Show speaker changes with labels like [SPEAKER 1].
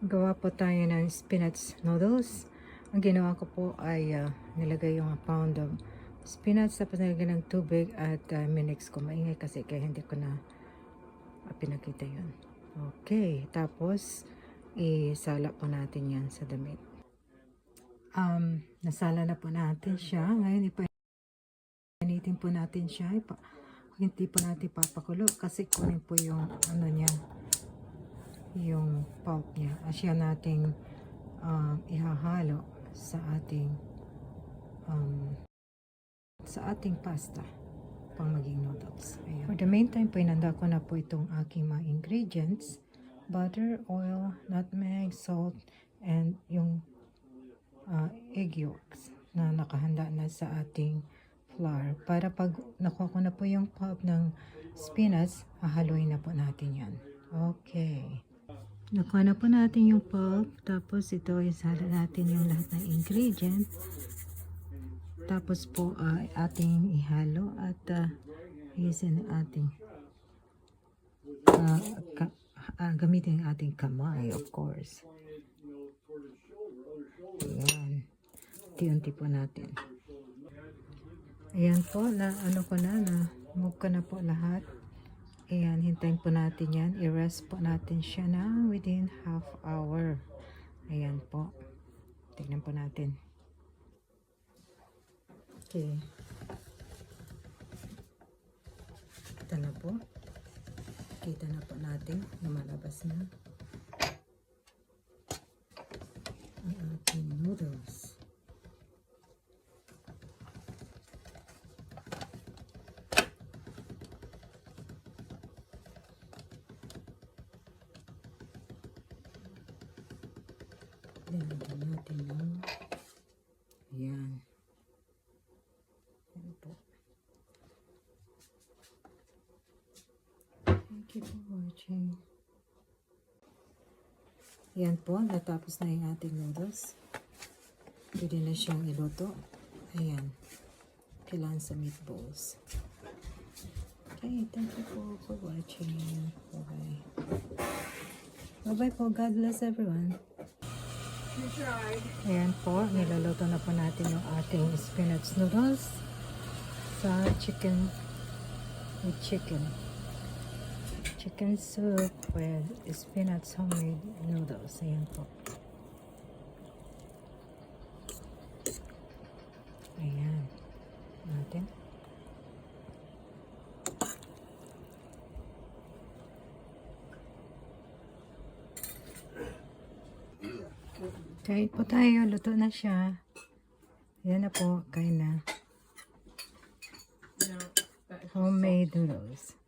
[SPEAKER 1] Gawa po tayo ng spinach noodles. Ang ginawa ko po ay nilagay yung pound of spinach, tapos nilagay ng tubig at minix ko. Maingay kasi kaya hindi ko na pinakita yun. Okay, tapos isala po natin yan sa damit. Nasala na po natin siya. Ngayon ipainitin po natin siya. Hindi po natin papakulo kasi kunin po yung ano niya, yung pulp niya. Asya nating ihahalo sa ating pasta pang maging noodles. Ayan. For the meantime po, inanda ko na po itong aking mga ingredients: butter, oil, nutmeg, salt, and yung egg yolks na nakahanda na sa ating flour. Para pag nakuha ko na po yung pulp ng spinach, hahaluin na po natin yan. Okay. Nakuha na po natin yung pulp. Tapos ito, isala natin yung lahat ng ingredient. Tapos po ating ihalo at isin ating gamitin ang ating kamay, of course. Ayan. Unti-unti po natin. Ayan po, move ko na po lahat. Ayan, hintayin po natin yan. I-rest po natin siya na within half hour. Ayan po. Tignan po natin. Okay. Kita na po. Kita na po natin. Lumalabas na ang ating noodles. Lagyan natin ng ayan. Ayan po. Thank you for watching. Ayan po, natapos na yung ating noodles. Pwede na siyang iluto. Ayan. Kailangan sa meatballs. Okay, thank you for watching. Bye-bye. Bye-bye po. God bless everyone. Ayan po, niluluto na po natin yung ating spinach noodles sa chicken soup with spinach homemade noodles. Ayan po. Ayan natin. Kain po tayo. Luto na siya. Ayan na po. Kain na. Homemade noodles.